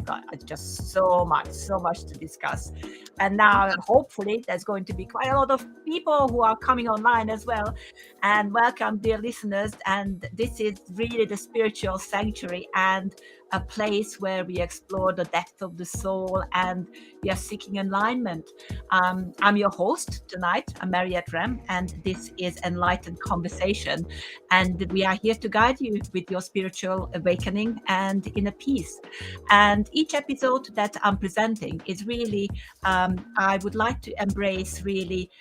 got just so much to discuss. And now, hopefully, there's going to be quite a lot of people who are coming online as well. And welcome, dear listeners. And this is really the spiritual sanctuary and a place where we explore the depth of the soul and we are seeking alignment. I'm your host tonight. I'm Mariette Rem, and this is Enlightened Conversation. And we are here to guide you with your spiritual awakening and inner peace. And each episode that I'm presenting is really, I would like to embrace really,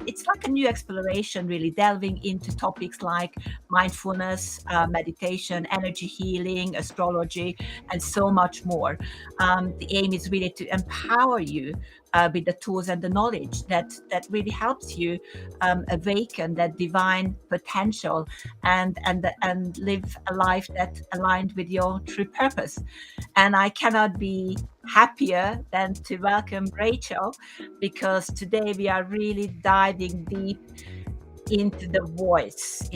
it's like a new exploration, really delving into topics like mindfulness, meditation, energy healing, astrology, and so much more. The aim is really to empower you with the tools and the knowledge that really helps you awaken that divine potential and live a life that aligned with your true purpose. And I cannot be happier than to welcome Rachel, because today we are really diving deep into the voice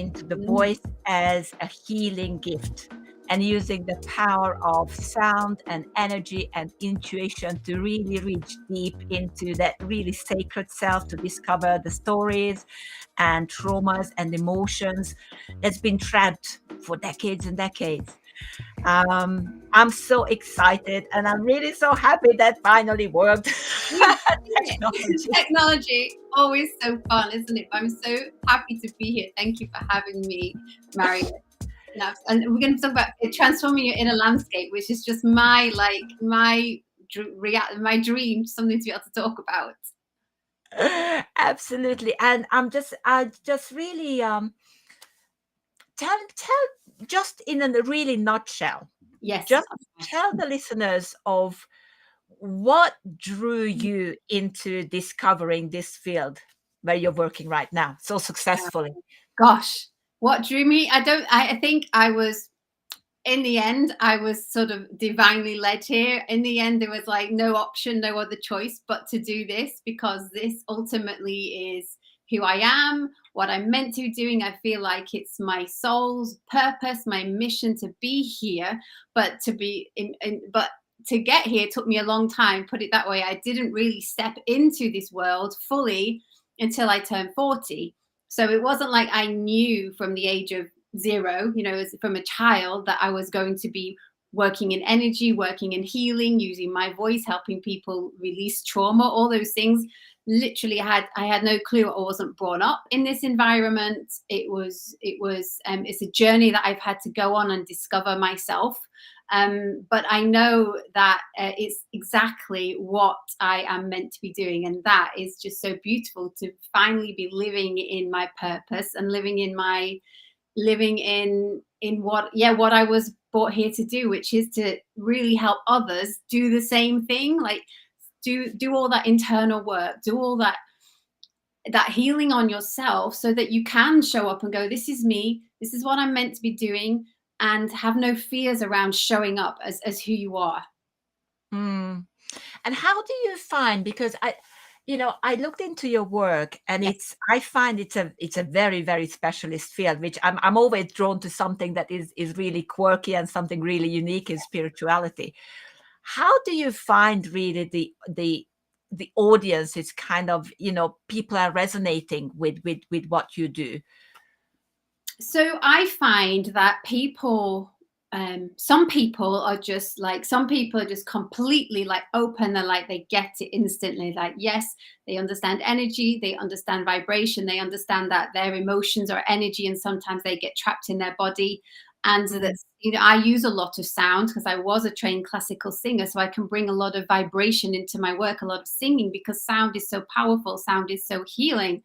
as a healing gift, and using the power of sound and energy and intuition to really reach deep into that really sacred self, to discover the stories and traumas and emotions that's been trapped for decades and decades. I'm so excited, and I'm really so happy that finally worked. Technology. Technology, always so fun, isn't it? I'm so happy to be here. Thank you for having me, Mariette. And we're going to talk about transforming your inner landscape, which is just my dream, something to be able to talk about. Absolutely. And I just really tell just in a really nutshell. Yes. Just tell the listeners of what drew you into discovering this field where you're working right now so successfully. Gosh, what drew me? I think I was, in the end, I was sort of divinely led here. In the end, there was like no option, no other choice but to do this, because this ultimately is who I am, what I'm meant to be doing. I feel like it's my soul's purpose, my mission to be here, but to be but to get here took me a long time, put it that way. I didn't really step into this world fully until I turned 40. So it wasn't like I knew from the age of 0, as from a child, that I was going to be working in energy, working in healing, using my voice, helping people release trauma, all those things. Literally I had no clue. I wasn't brought up in this environment. It's a journey that I've had to go on and discover myself. But I know that it's exactly what I am meant to be doing. And that is just so beautiful, to finally be living in my purpose and living in what I was brought here to do, which is to really help others do the same thing. Like do all that internal work, do all that healing on yourself, so that you can show up and go, this is me, this is what I'm meant to be doing, and have no fears around showing up as who you are. And how do you find, because I looked into your work, and I find it's a very, very specialist field, which I'm always drawn to something that is really quirky and something really unique in spirituality. How do you find really the audience is kind of, people are resonating with what you do? So I find that some people are just completely like open. They're like, they get it instantly. Like, yes, they understand energy, they understand vibration, they understand that their emotions are energy, and sometimes they get trapped in their body. And that's, I use a lot of sound because I was a trained classical singer, so I can bring a lot of vibration into my work, a lot of singing, because sound is so powerful, sound is so healing.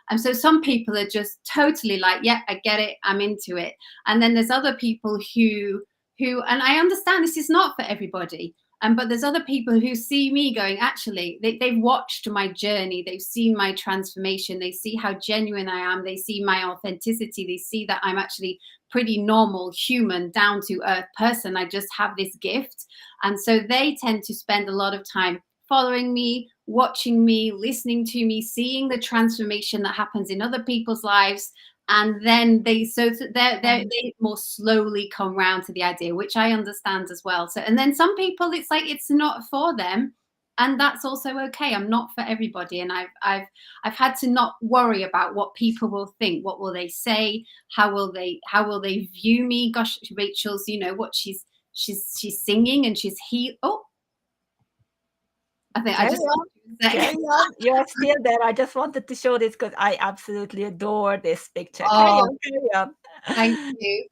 And so some people are just totally like, yeah, I get it, I'm into it. And then there's other people who, and I understand this is not for everybody. But there's other people who see me going, actually, they've watched my journey. They've seen my transformation. They see how genuine I am. They see my authenticity. They see that I'm actually pretty normal, human, down to earth person. I just have this gift. And so they tend to spend a lot of time following me, watching me, listening to me, seeing the transformation that happens in other people's lives. and then they more slowly come round to the idea, which I understand as well. So, and then some people, it's like it's not for them, and that's also okay. I'm not for everybody, and I've had to not worry about what people will think. What will they say? How will they view me? Gosh, Rachel's, what she's singing, and oh, I think I Carry just on. Carry on. You're still there. I just wanted to show this because I absolutely adore this picture. Carry Oh, on. Carry on. thank you.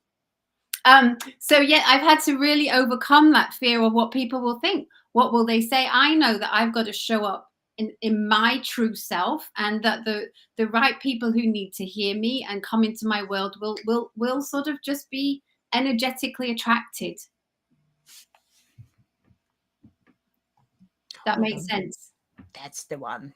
So yeah, I've had to really overcome that fear of what people will think. What will they say? I know that I've got to show up in my true self, and that the right people who need to hear me and come into my world will sort of just be energetically attracted. That Hold makes on. sense. That's the one.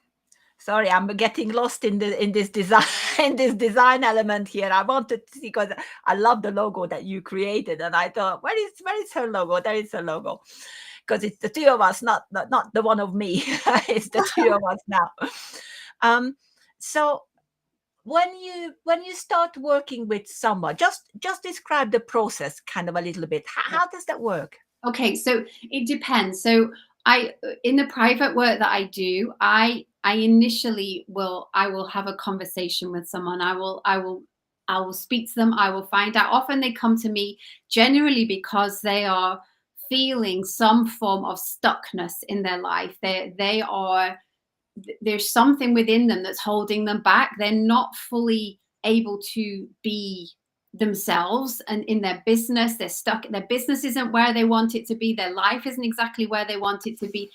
Sorry, I'm getting lost in this design in this design element here. I wanted to see because I love the logo that you created, and I thought, where is her logo? There is her logo, because it's the two of us, not the one of me. It's the two of us now. Um, so when you start working with someone, just describe the process kind of a little bit. How does that work? Okay, so it depends. So in the private work that I do, I initially will have a conversation with someone. I will speak to them. I will find out. Often they come to me generally because they are feeling some form of stuckness in their life. There's something within them that's holding them back. They're not fully able to be themselves, and in their business they're stuck. Their business isn't where they want it to be. Their life isn't exactly where they want it to be.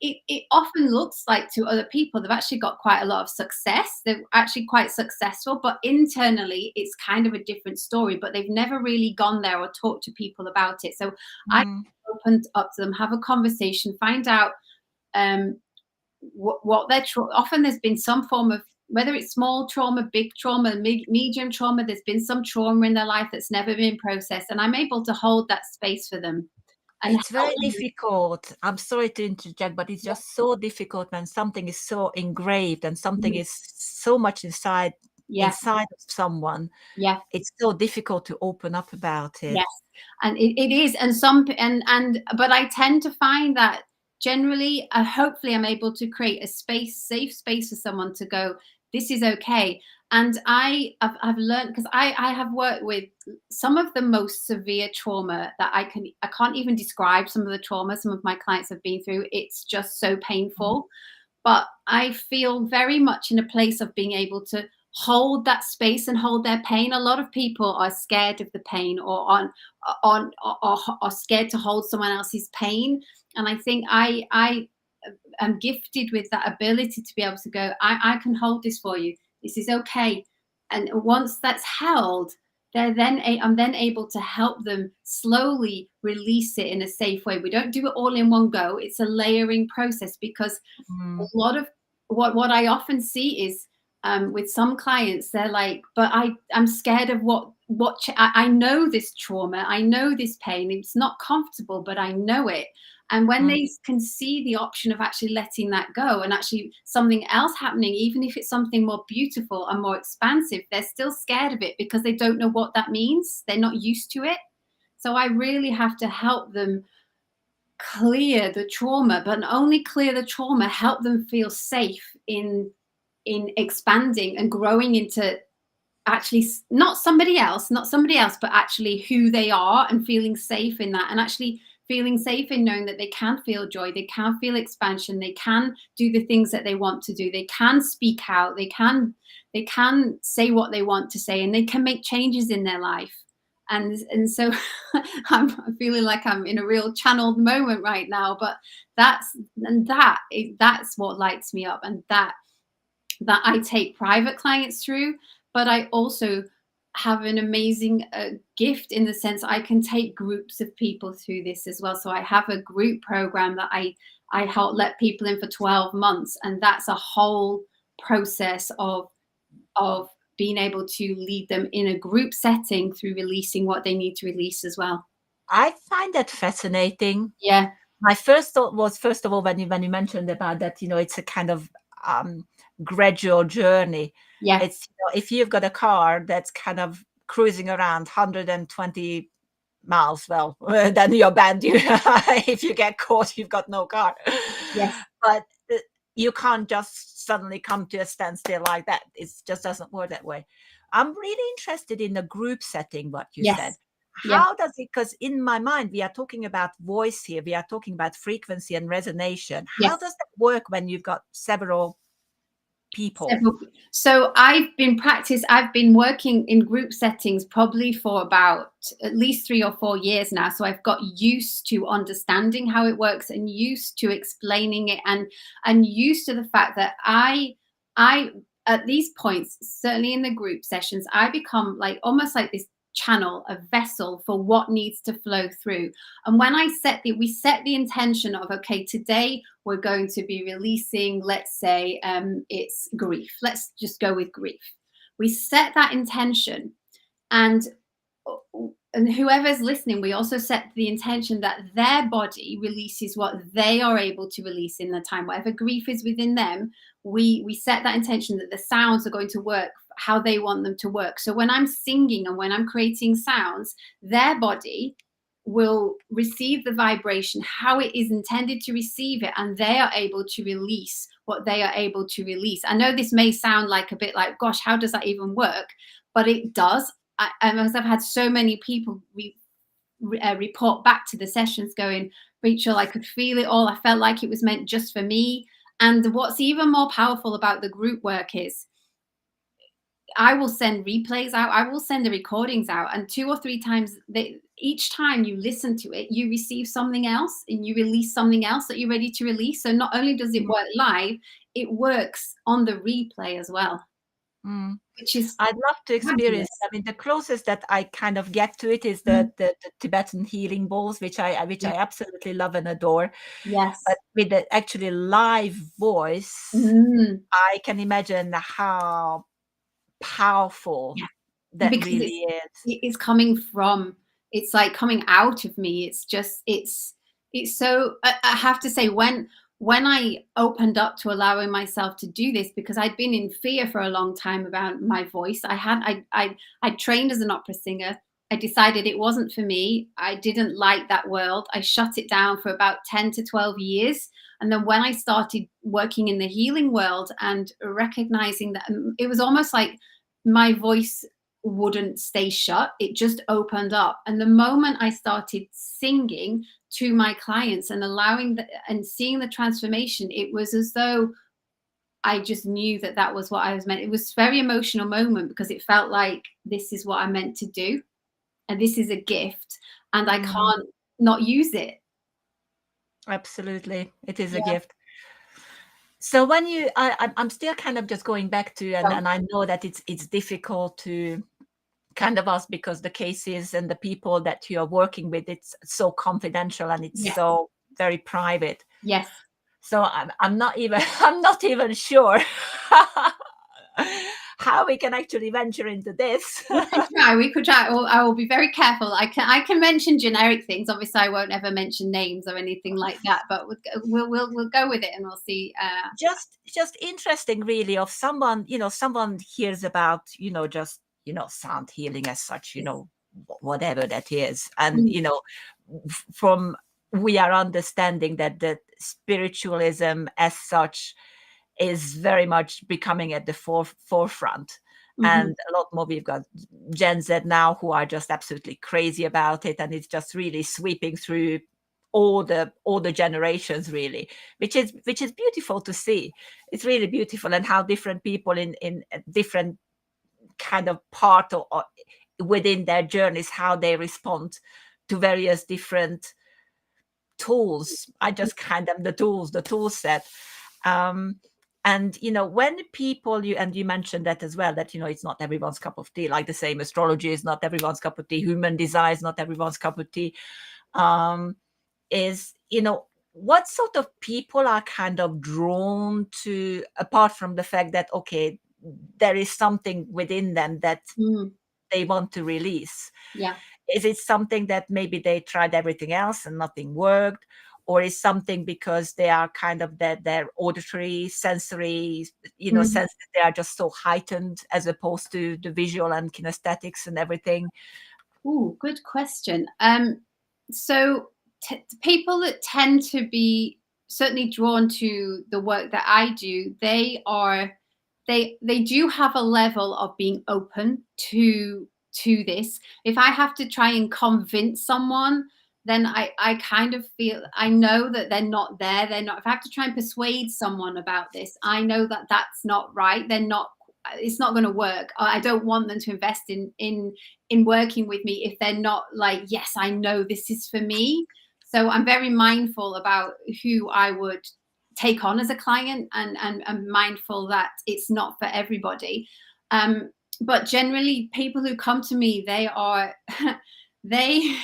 It often looks like to other people they've actually got quite a lot of success. They're actually quite successful, but internally it's kind of a different story, but they've never really gone there or talked to people about it. So I Mm, opened up to them, have a conversation, find out um, what their often there's been some form of, whether it's small trauma, big trauma, medium trauma, there's been some trauma in their life that's never been processed, and I'm able to hold that space for them and it's help very them. difficult. I'm sorry to interject, but it's just so difficult when something is so engraved and something Mhm. is so much Yeah, inside of someone. yeah. It's so difficult to open up about it. Yes, and it is, and but I tend to find that generally, hopefully, I'm able to create a safe space for someone to go, this is okay. And I've learned, because I have worked with some of the most severe trauma that I can't even describe some of the trauma some of my clients have been through. It's just so Mm, painful, but I feel very much in a place of being able to hold that space and hold their pain. A lot of people are scared of the pain, or are scared to hold someone else's pain. And I think I am gifted with that ability to be able to go, I can hold this for you. This is okay. And once that's held, I'm then able to help them slowly release it in a safe way. We don't do it all in one go. It's a layering process, because a mm, lot of what I often see is, with some clients, they're like, but I'm scared of I know this trauma, I know this pain, it's not comfortable, but I know it. And when mm, they can see the option of actually letting that go, and actually something else happening, even if it's something more beautiful and more expansive, they're still scared of it because they don't know what that means. They're not used to it. So I really have to help them clear the trauma, but not only clear the trauma, help them feel safe in expanding and growing into actually not somebody else, but actually who they are, and feeling safe in that, and actually feeling safe in knowing that they can feel joy, they can feel expansion, they can do the things that they want to do, they can speak out, they can say what they want to say, and they can make changes in their life. And so I'm feeling like I'm in a real channeled moment right now, but that's what lights me up, and that I take private clients through. But I also have an amazing gift in the sense I can take groups of people through this as well. So I have a group program that I help let people in for 12 months, and that's a whole process of being able to lead them in a group setting through releasing what they need to release as well. I find that fascinating. Yeah. My first thought was, first of all, when you mentioned about that, it's a kind of gradual journey. Yeah. It's, if you've got a car that's kind of cruising around 120 miles, well, then you're banned. If you get caught, you've got no car. Yes. But you can't just suddenly come to a standstill like that. It just doesn't work that way. I'm really interested in the group setting, what you said. Yes. Yeah. How does it, because in my mind, we are talking about voice here, we are talking about frequency and resonation. How Yes. does that work when you've got several people? So I've been working in group settings probably for about at least 3 or 4 years now. So I've got used to understanding how it works and used to explaining it, and used to the fact that I at these points, certainly in the group sessions, I become like almost like this channel, a vessel for what needs to flow through. And when we set the intention of, okay, today we're going to be releasing, let's say it's grief. Let's just go with grief. We set that intention, and whoever's listening, we also set the intention that their body releases what they are able to release in the time. Whatever grief is within them, we set that intention that the sounds are going to work how they want them to work. So when I'm singing and when I'm creating sounds, their body will receive the vibration how it is intended to receive it, and they are able to release what they are able to release. I know this may sound like a bit like, gosh, how does that even work? But it does. I've had so many people report back to the sessions going, Rachel, I could feel it all. I felt like it was meant just for me. And what's even more powerful about the group work is I will send replays out. I will send the recordings out, and 2 or 3 times, each time you listen to it, you receive something else and you release something else that you're ready to release. So not only does it work live, it works on the replay as well. Mm. Which is I'd love to experience. I mean, the closest that I kind of get to it is the Tibetan healing bowls, which I absolutely love and adore. Yes. But with the actually live voice, I can imagine how powerful that because really is. It's coming from, it's like coming out of me. It's just, it's so, I have to say, when I opened up to allowing myself to do this, because I'd been in fear for a long time about my voice. I trained as an opera singer. I decided it wasn't for me. I didn't like that world. I shut it down for about 10 to 12 years. And then when I started working in the healing world and recognizing that, it was almost like my voice wouldn't stay shut. It just opened up. And the moment I started singing to my clients and allowing and seeing the transformation, it was as though I just knew that that was what I was meant. It was a very emotional moment, because it felt like this is what I'm meant to do, and this is a gift, and I can't not use it. Absolutely, it is a gift. So when I'm still kind of just going back to, and I know that it's difficult to kind of ask, because the cases and the people that you are working with, it's so confidential and it's so very private. Yes. So I'm not even sure how we can actually venture into this. We could try. I will be very careful. I can mention generic things. Obviously, I won't ever mention names or anything like that. But we'll go with it, and we'll see. Just interesting, really, of someone, someone hears about, just, sound healing as such, whatever that is, and from we are understanding that the spiritualism as such is very much becoming at the forefront. And a lot more, we've got Gen Z now who are just absolutely crazy about it, and it's just really sweeping through all the generations, really, which is beautiful to see. It's really beautiful, and how different people in different kind of part or within their journeys, how they respond to various different tools. I just kind of the tool set. And when people, you mentioned that as well, that it's not everyone's cup of tea. Like the same, astrology is not everyone's cup of tea. Human design is not everyone's cup of tea. Is what sort of people are kind of drawn to, apart from the fact that, okay, there is something within them that they want to release. Yeah. Is it something that maybe they tried everything else and nothing worked? or is something because they are kind of their auditory, sensory, senses, they are just so heightened as opposed to the visual and kinesthetics and everything? Oh, good question. So people that tend to be certainly drawn to the work that I do, they do have a level of being open to this. If I have to try and convince someone, then I kind of feel, I know that they're not there. They're not. If I have to try and persuade someone about this, I know that that's not right. They're not. It's not going to work. I don't want them to invest in working with me if they're not like, yes, I know this is for me. So I'm very mindful about who I would take on as a client, and I'm mindful that it's not for everybody. But generally, people who come to me, they are they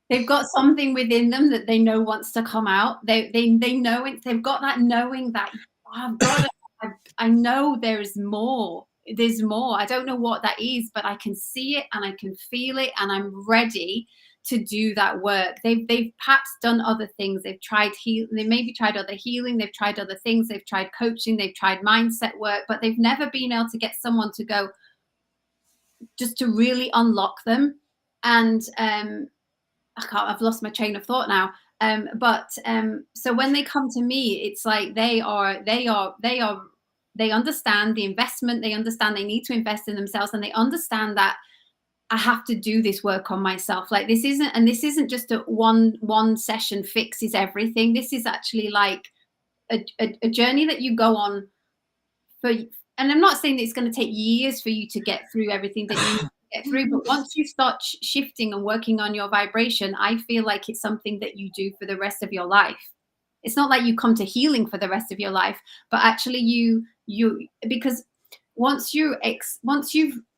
they've got something within them that they know wants to come out. They know it. They've got that knowing that, oh, I've got it. I know there is more. There's more. I don't know what that is, but I can see it and I can feel it, and I'm ready to do that work. They've perhaps done other things. They've tried they maybe tried other healing. They've tried other things. They've tried coaching. They've tried mindset work, but they've never been able to get someone to go, just to really unlock them. And I've lost my train of thought now. So when they come to me, it's like they understand the investment. They understand they need to invest in themselves, and they understand that I have to do this work on myself. Like this isn't just a one session fixes everything. This is actually like a journey that you go on for. And I'm not saying that it's going to take years for you to get through everything that you need to get through, but once you start shifting and working on your vibration, I feel like it's something that you do for the rest of your life. It's not like you come to healing for the rest of your life, but actually you because once you've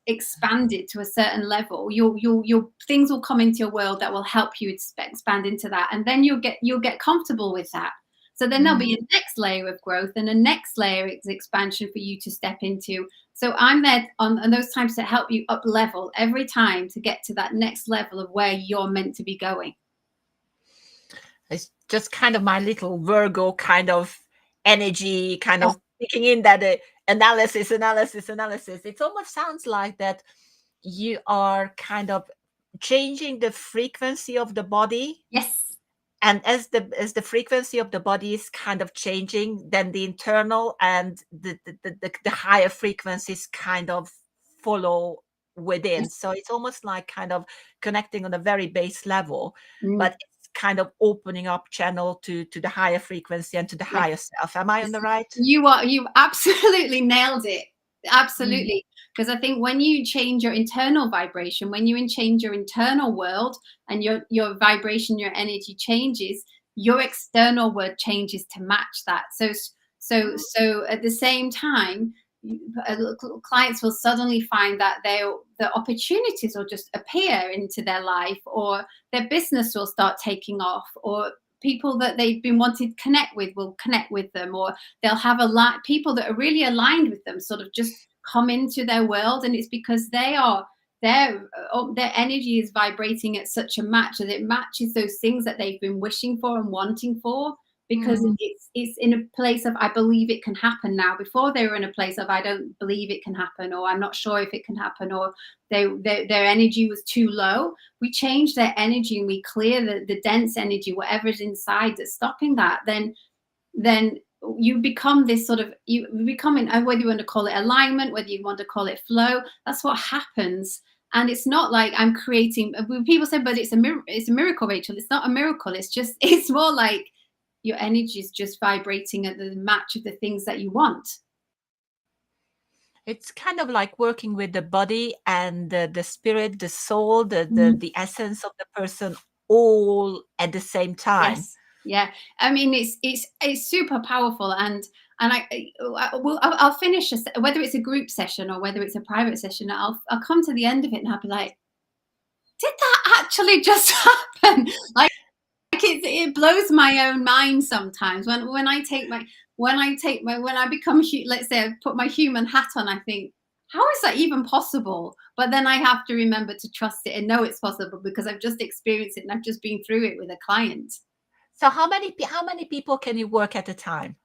expanded to a certain level, your things will come into your world that will help you expand into that, and then you'll get comfortable with that. So then there'll be a next layer of growth and a next layer of expansion for you to step into. So I'm there on those times to help you up level every time to get to that next level of where you're meant to be going. It's just kind of my little Virgo kind of energy, kind of thinking in that analysis. It almost sounds like that you are kind of changing the frequency of the body. Yes. And as the frequency of the body is kind of changing, then the internal and the higher frequencies kind of follow within. Yes. So it's almost like kind of connecting on a very base level, Mm. but it's kind of opening up channel to the higher frequency and to the higher self. Am I on the right? You absolutely nailed it. Absolutely. Because I think when you change your internal vibration, when you change your internal world and your vibration, your energy changes, your external world changes to match that. So at the same time, clients will suddenly find that the opportunities will just appear into their life, or their business will start taking off, or people that they've been wanting to connect with will connect with them, or they'll have a lot people that are really aligned with them sort of just come into their world. And it's because their energy is vibrating at such a match that it matches those things that they've been wishing for and wanting for, because it's in a place of I believe it can happen now. Before they were in a place of I don't believe it can happen, or I'm not sure if it can happen, or their energy was too low. We change their energy and we clear the dense energy, whatever is inside that's stopping that. Then you become this sort of you become in, whether you want to call it alignment, whether you want to call it flow. That's what happens. And it's not like I'm creating. People say, but it's a miracle, Rachel. It's not a miracle. It's more like your energy is just vibrating at the match of the things that you want. It's kind of like working with the body and the spirit, the soul, the essence of the person all at the same time. Yes. Yeah. I mean, it's super powerful, and I'll finish whether it's a group session or whether it's a private session. I'll come to the end of it and I'll be like, did that actually just happen? Like it blows my own mind sometimes when I become, let's say I put my human hat on, I think, how is that even possible? But then I have to remember to trust it and know it's possible because I've just experienced it and I've just been through it with a client. So how many people can you work at a time?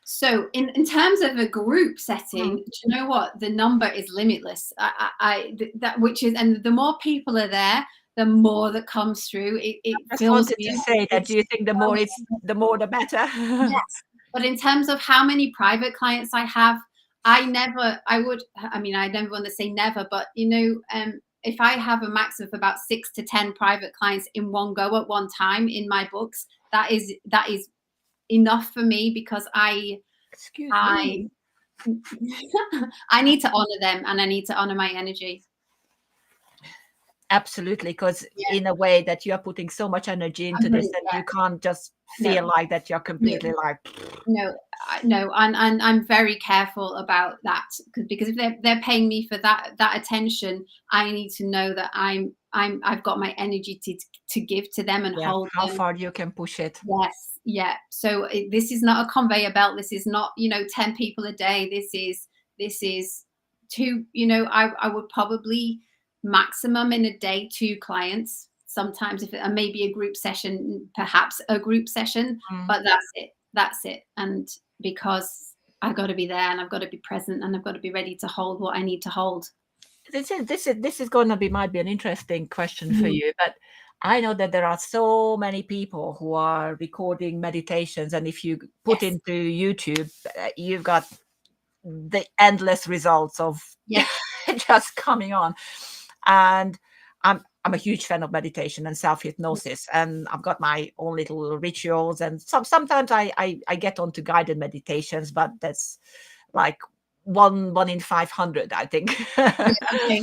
So in terms of a group setting, Mm. do you know what? The number is limitless. That which is, and the more people are there, the more that comes through. It Just fills wanted me to up. say that, It's do you think the more the better? yes. But in terms of how many private clients I have, I never, I would, I mean, I never want to say never, but if I have a max of about 6 to 10 private clients in one go at one time in my books, that is enough for me because Excuse I me. I need to honor them and I need to honor my energy. Absolutely, because Yeah, in a way that you are putting so much energy I'm into this, really, and yeah, you can't just no, feel like that you're no, completely like, no, no, and I'm very careful about that because if they're paying me for that attention, I need to know that I've got my energy to give to them and yeah, hold how them. far you can push it. Yes, yeah. So this is not a conveyor belt. This is not 10 people a day. This is two. I would probably maximum in a day 2 clients. Sometimes if and maybe a group session, perhaps a group session, Mm. but that's it. That's it. And because I've got to be there and I've got to be present and I've got to be ready to hold what I need to hold. This is gonna be might be an interesting question for Mhm. you, but I know that there are so many people who are recording meditations, and if you put Yes. into YouTube, you've got the endless results of Yes. just coming on. And I'm a huge fan of meditation and self-hypnosis, and I've got my own little rituals, and sometimes I get onto guided meditations, but that's like one in 500, I think. Yeah. Okay.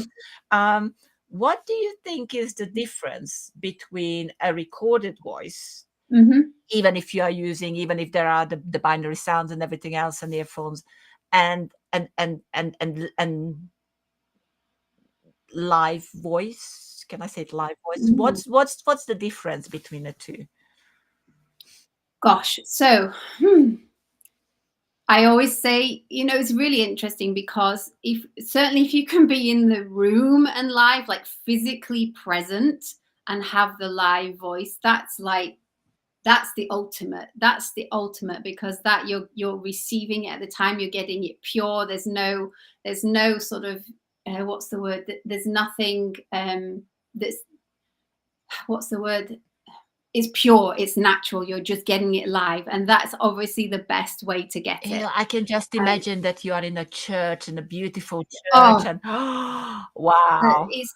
um, what do you think is the difference between a recorded voice, Hmm. even if there are the binary sounds and everything else and earphones, and live voice? Can I say it live voice? What's the difference between the two? Gosh. So. I always say, it's really interesting because if you can be in the room and live, like physically present and have the live voice, that's the ultimate. That's the ultimate because that you're receiving it at the time, you're getting it pure. There's no sort of what's the word? There's nothing that's what's the word? It's pure, it's natural. You're just getting it live, and that's obviously the best way to get it. I can just Um, imagine that you are in a church, in a beautiful church, oh, and wow. it's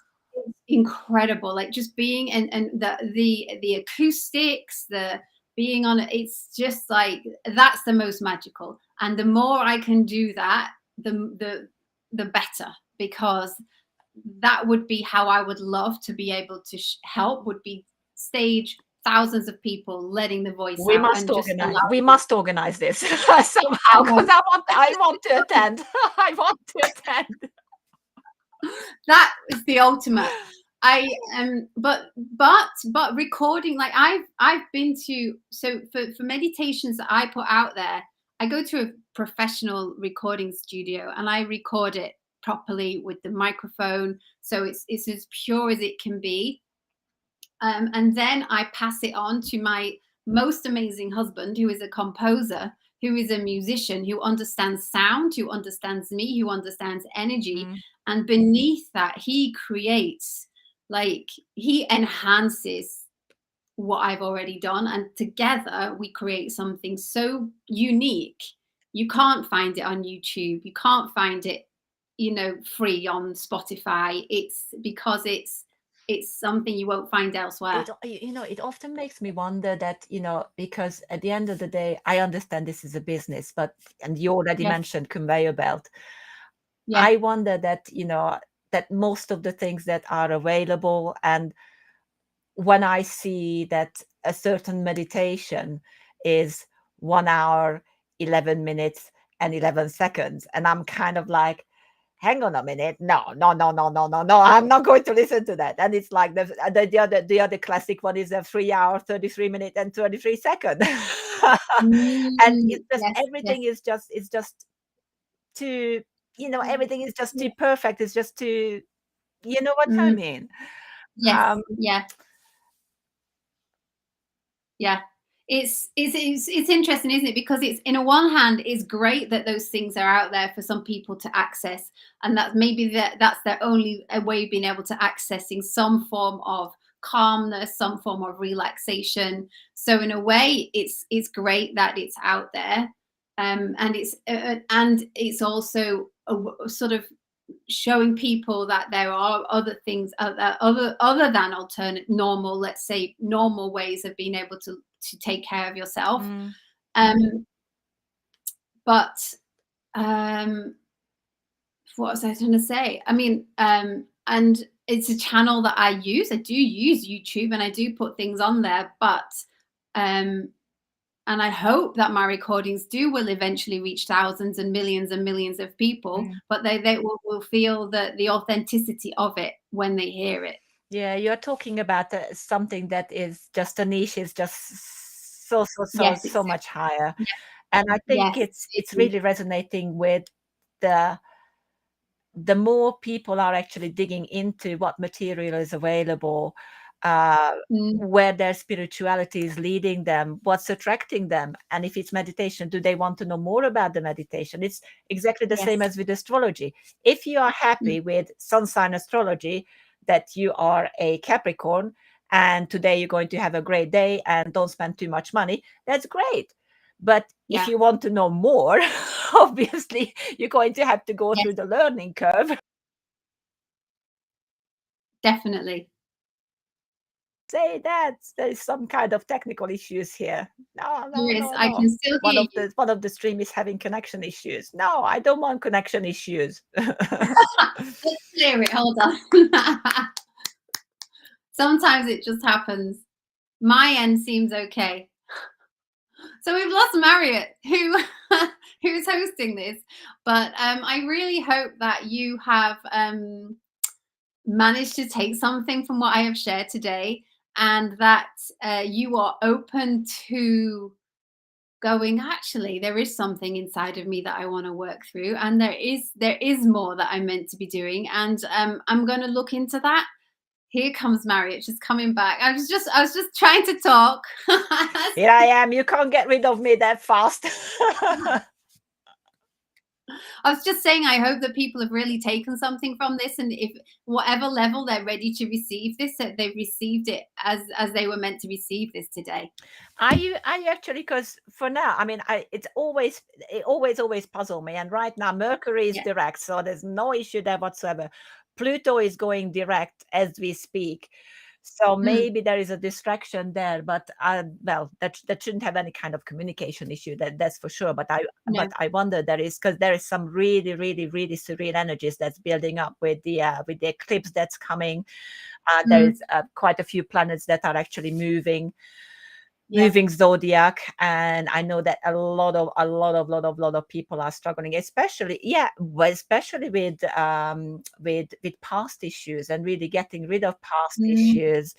incredible, like just being and the acoustics, the being on it, it's just like that's the most magical, and the more I can do that, the better, because that would be how I would love to be able to help, would be stage thousands of people letting the voice We out must and just organize we allowing it. must organize this somehow, I because I want to attend. I want to attend. That is the ultimate. I but recording, like I've been to, so for meditations that I put out there, I go to a professional recording studio and I record it properly with the microphone, so it's as pure as it can be. And then I pass it on to my most amazing husband, who is a composer, who is a musician, who understands sound, who understands me, who understands energy. Mm. And beneath that, he creates, like, he enhances what I've already done. And together we create something so unique. You can't find it on YouTube. You can't find it, free on Spotify. It's because it's something you won't find elsewhere. It often makes me wonder that, because at the end of the day, I understand this is a business, but and you already Yeah, mentioned conveyor belt. yeah, I wonder that, that most of the things that are available, and when I see that a certain meditation is 1 hour, 11 minutes, and 11 seconds, and I'm kind of like, hang on a minute. No, no, no, no, no, no, no. I'm not going to listen to that. And it's like the other classic one is a 3 hour, 33 minute and 33 second. And it's just yes, yes, everything is just too, mm, everything is just yeah, too perfect. It's just too, you know what I mm, mean? yes, Um, yeah, yeah. It's interesting, isn't it? Because it's, in a one hand, it's great that those things are out there for some people to access, and that maybe that's their only way of being able to accessing some form of calmness, some form of relaxation. So in a way, it's great that it's out there, and it's also sort of showing people that there are other things other than alternate normal, let's say normal ways of being able to take care of yourself. Mm. um but um what was I trying to say? I mean, and it's a channel that I do use YouTube, and I do put things on there, but um and I hope that my recordings will eventually reach thousands and millions of people, Mm. but they will feel the authenticity of it when they hear it. Yeah, you're talking about something that is just a niche, is just Yes, so exactly. much higher. Yeah, And I think yes, it it's is. really resonating with the the more people are actually digging into what material is available, uh, Mm, where their spirituality is leading them, what's attracting them. And if it's meditation, do they want to know more about the meditation? It's exactly the same yes. as with astrology. If you are Mm, happy with sun sign astrology, that you are a Capricorn, and today you're going to have a great day and don't spend too much money, that's great. But if yeah, you want to know more, obviously you're going to have to go yes, through the learning curve. definitely. Say that there is some kind of technical issues here. No, no, There is. no, I no. can still hear you. One of the stream is having connection issues. No, I don't want connection issues. Let's clear it. Hold on. Sometimes it just happens. My end seems okay. So we've lost Marriott, who who's hosting this. But I really hope that you have managed to take something from what I have shared today, and that you are open to going, actually, there is something inside of me that I want to work through, and there is more that I'm meant to be doing, and I'm going to look into that. Here comes Marriott, just coming back. I was just trying to talk. Here I am. You can't get rid of me that fast. I was just saying, I hope that people have really taken something from this, and if whatever level they're ready to receive this, that they've received it as they were meant to receive this today. Are you actually, because for now, I mean, it always puzzle me. And right now Mercury is Yeah. direct, so there's no issue there whatsoever. Pluto is going direct as we speak. So Mm, maybe there is a distraction there, but well, that shouldn't have any kind of communication issue. That's for sure. no. But I wonder, there is, because there is some really surreal energies that's building up with the eclipse that's coming. There Mm, is quite a few planets that are actually yeah. moving zodiac, and I know that lot of people are struggling, especially, yeah, well, especially with past issues, and really getting rid of past Mm, issues.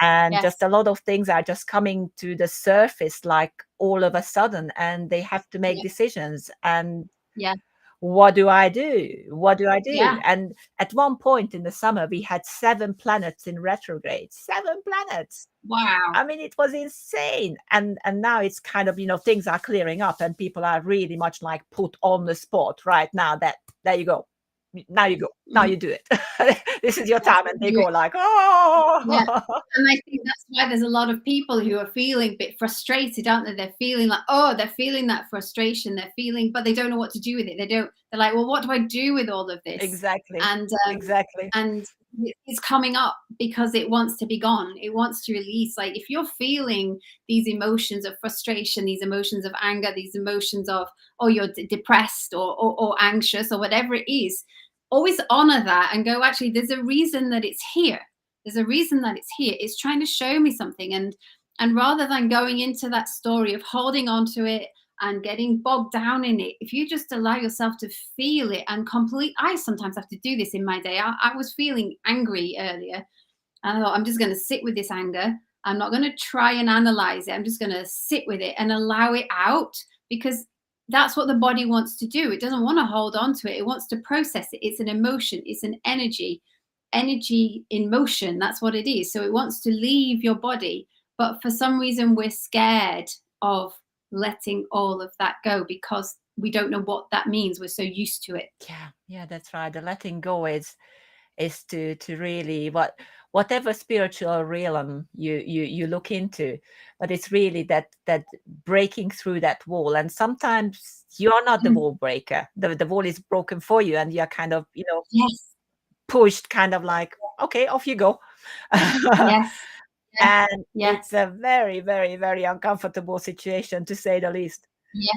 And just yes. a lot of things are just coming to the surface, like all of a sudden, and they have to make Yeah. decisions. And Yeah. what do I do? What do I do? Yeah. And at one point in the summer, we had 7 planets in retrograde. 7 planets. Wow. I mean, it was insane. And now it's kind of, things are clearing up, and people are really much like put on the spot right now, that there you go. Now you go. Now Mhm. you do it. This is your That's time. what And we they do. go like, Yeah. oh. And I think that's why there's a lot of people who are feeling a bit frustrated, aren't they? They're feeling like, oh, they're feeling that frustration. They're feeling, but they don't know what to do with it. They're like, well, what do I do with all of this? Exactly. And Exactly. and it's coming up because it wants to be gone. It wants to release. Like, if you're feeling these emotions of frustration, these emotions of anger, these emotions of, oh, you're depressed or anxious or whatever it is, always honor that and go, actually, there's a reason that it's here. There's a reason that it's here. It's trying to show me something. And rather than going into that story of holding on to it and getting bogged down in it, if you just allow yourself to feel it and I sometimes have to do this in my day. I was feeling angry earlier, and I thought, I'm just going to sit with this anger. I'm not going to try and analyze it. I'm just going to sit with it and allow it out, because that's what the body wants to do. It doesn't want to hold on to it. It wants to process it. It's an emotion, it's an energy in motion. That's what it is. So it wants to leave your body. But for some reason, we're scared of letting all of that go because we don't know what that means. We're so used to it. Yeah, that's right. The letting go is to really whatever spiritual realm you look into, but it's really that breaking through that wall. And sometimes you're not the Mm. wall breaker. The wall is broken for you, and you're kind of, Yes. pushed, kind of like, okay, off you go. Yes. Yes. And it's Yes. a very, very, very uncomfortable situation, to say the least. Yes.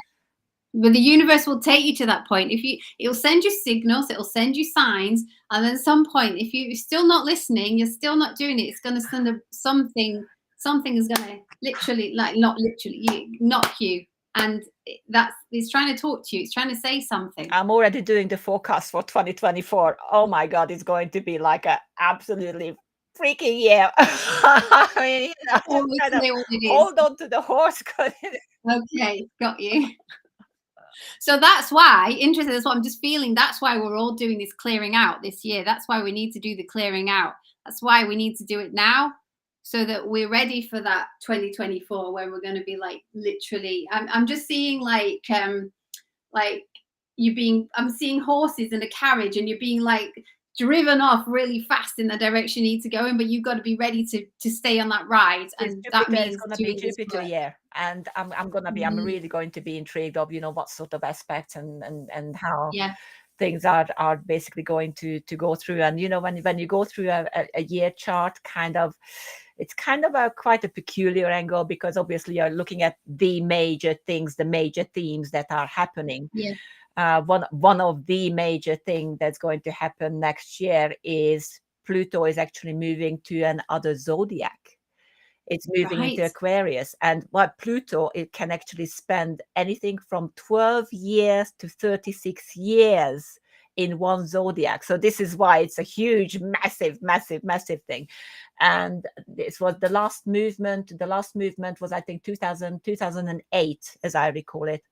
But the universe will take you to that point. It'll send you signals, it'll send you signs, and then at some point, if you're still not listening, you're still not doing it, it's going to send something. Something is going to literally, like, not literally, knock you, and it's trying to talk to you. It's trying to say something. I'm already doing the forecast for 2024. Oh my God, it's going to be like a absolutely freaking year. I mean, Oh, just kind of say what it is. hold on to the horse. Okay, got you. So that's why, interesting, that's what I'm just feeling. That's why we're all doing this clearing out this year. That's why we need to do the clearing out. That's why we need to do it now, so that we're ready for that 2024 when we're going to be like literally. I'm just seeing like I'm seeing horses in a carriage, and you're being like driven off really fast in the direction you need to go in, but you've got to be ready to stay on that ride. And that means It's going to be doing this Jupiter work. year, and I'm really going to be intrigued of what sort of aspects and how Yeah. things are basically going to go through. And when you go through a year chart, it's kind of quite a peculiar angle, because obviously you're looking at the major things, the major themes that are happening. Yeah. One of the major thing that's going to happen next year is Pluto is actually moving to another zodiac. It's moving into Right. Aquarius, and what Pluto, it can actually spend anything from 12 years to 36 years in one zodiac. So this is why it's a huge, massive, massive, massive thing. And this was the last movement. The last movement was, I think, 2008, as I recall it.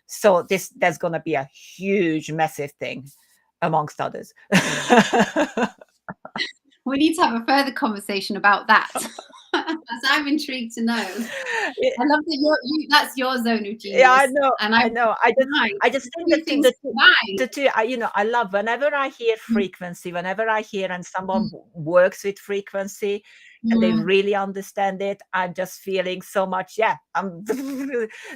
So there's going to be a huge, massive thing, amongst others. We need to have a further conversation about that. As I'm intrigued to know. I love that that's your zone of genius. Yeah, I know. And I know. I just think that the two, I love whenever I hear frequency, whenever I hear and someone works with frequency and they really understand it, I'm just feeling so much. Yeah, I'm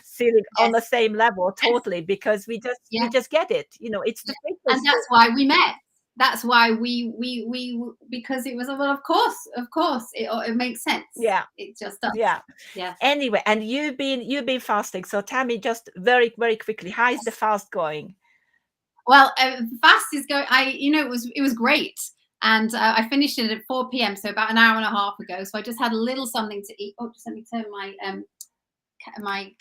feeling on the same level totally, because we just get it. It's the frequency. And that's why we met. That's why we because it was of course it makes sense. Yeah, it just does. Yeah. Anyway, and you've been fasting, so tell me just very, very quickly, how is the fast going? Well, fast is going. It was great, and I finished it at 4 p.m. So about an hour and a half ago. So I just had a little something to eat. Oh, just let me turn my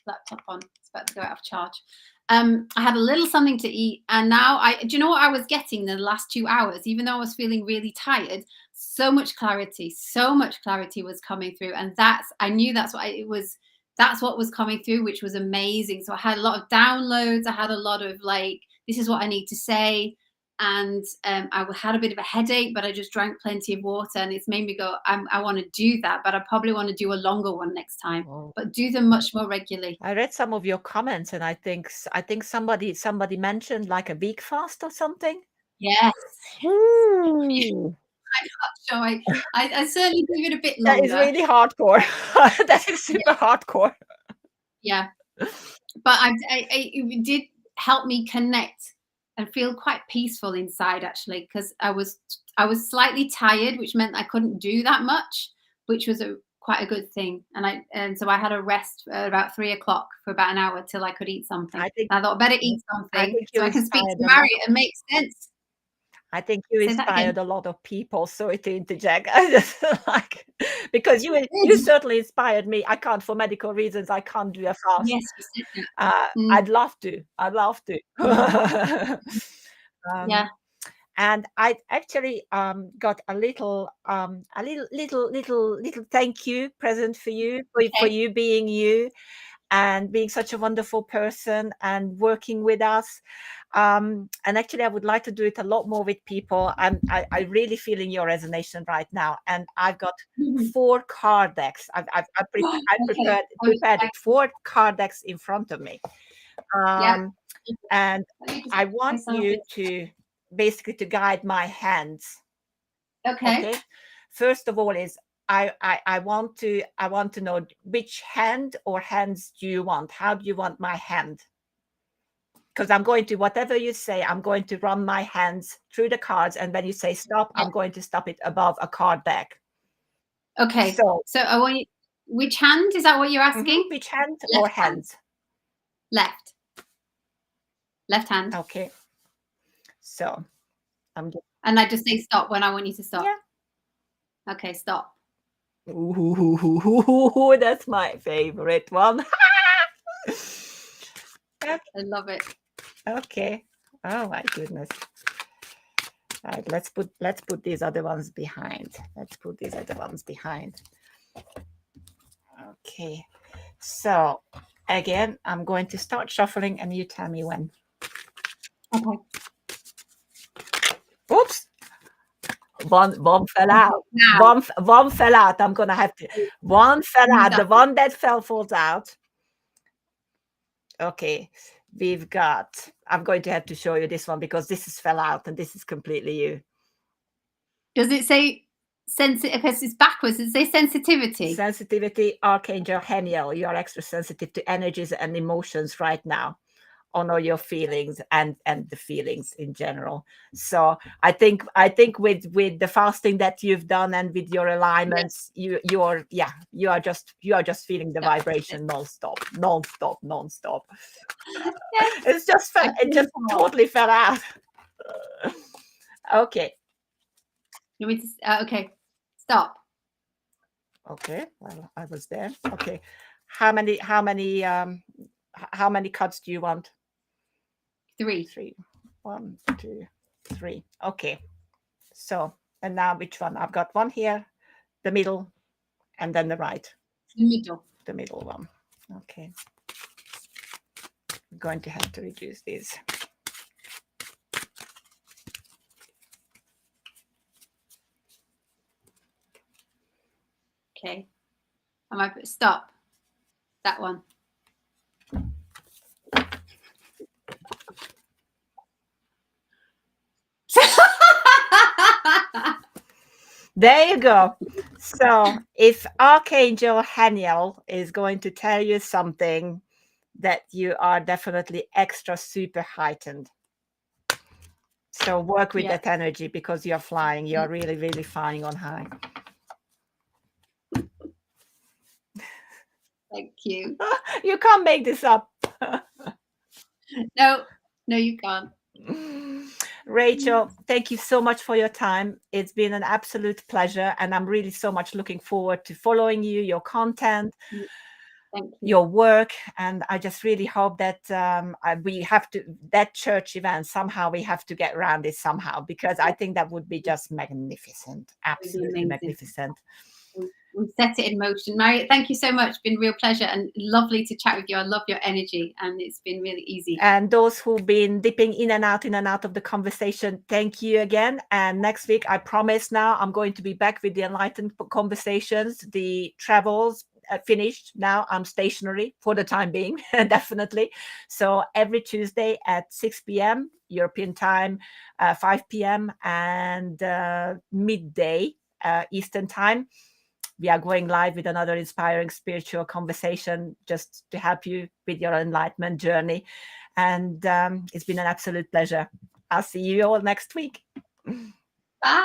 laptop on. It's about to go out of charge. I had a little something to eat, and now do you know what I was getting in the last 2 hours? Even though I was feeling really tired, so much clarity was coming through, and I knew that's what was coming through, which was amazing. So I had a lot of downloads. I had a lot of like, this is what I need to say. And I had a bit of a headache, but I just drank plenty of water, and it's made me go, I want to do that, but I probably want to do a longer one next time, but do them much more regularly. I read some of your comments, and I think somebody mentioned like a week fast or something. Yes. Ooh. I'm not sure. I certainly give it a bit longer. That is really hardcore. That is super hardcore. Yeah. But it did help me connect and feel quite peaceful inside, actually, because I was slightly tired, which meant I couldn't do that much, which was quite a good thing. And so I had a rest at about 3 o'clock for about an hour till I could eat something. I thought I better eat something so I can speak to Mariette and make sense. I think you inspired a lot of people. Sorry to interject. Because you certainly inspired me. I can't, for medical reasons, I can't do a fast. Yes, you said that. I'd love to. Yeah. And I actually got a little thank you present for you for you being you. and being such a wonderful person and working with us. And actually, I would like to do it a lot more with people. I really feeling your resonation right now, and I've got 4 card decks. Okay. Prepared it, 4 card decks in front of me. Yeah. And Let me just I put want myself you in. to basically to guide my hands. Okay. First of all, is I want to know which hand or hands do you want? How do you want my hand? Because I'm going to, whatever you say, I'm going to run my hands through the cards, and when you say stop, Yeah. I'm going to stop it above a card deck. Okay. So I want you. Which hand is that? What you're asking? which hand Left or hands? Left. Left hand. Okay. So I'm just. And I just say stop when I want you to stop. Yeah. Okay, stop. Ooh, that's my favorite one. I love it. Okay. Oh my goodness. All right, let's put these other ones behind. Okay. So again, I'm going to start shuffling, and you tell me when. Okay. Oops. One fell out. Now. One fell out. I'm gonna have to. One fell out. The one that falls out. Okay. We've got. I'm going to have to show you this one because this is fell out, and this is completely you. Does it say sensitive? Because it's backwards. Does it say sensitivity? Sensitivity, Archangel Haniel. You are extra sensitive to energies and emotions right now. Honor your feelings and the feelings in general. So I think with the fasting that you've done and with your alignments, you are just feeling the vibration non-stop. Yes. It just totally fell out. Okay. You want me to, okay, stop. Okay, well, I was there. Okay, how many cards do you want? 3. 3. 1, 2, 3. Okay. So, and now which one? I've got one here, the middle, and then the right. The middle one. Okay. I'm going to have to reduce these. Okay. I might put stop. That one. There you go. So if Archangel Haniel is going to tell you something, that you are definitely extra super heightened. So work with that energy because you're flying. You're really, really flying on high. Thank you. You can't make this up. No, you can't. Rachel, thank you so much for your time. It's been an absolute pleasure, and I'm really so much looking forward to following you, your content, Thank you. your work, and I just really hope that we have to, that church event, somehow we have to get around it somehow, because I think that would be just magnificent, absolutely magnificent. We set it in motion. Mariette, thank you so much. It's been a real pleasure and lovely to chat with you. I love your energy, and it's been really easy. And those who've been dipping in and out of the conversation, thank you again. And next week, I promise now, I'm going to be back with the enlightened conversations, the travels finished. Now I'm stationary for the time being, definitely. So every Tuesday at 6 p.m. European time, 5 p.m. and midday Eastern time. We are going live with another inspiring spiritual conversation just to help you with your enlightenment journey. And it's been an absolute pleasure. I'll see you all next week.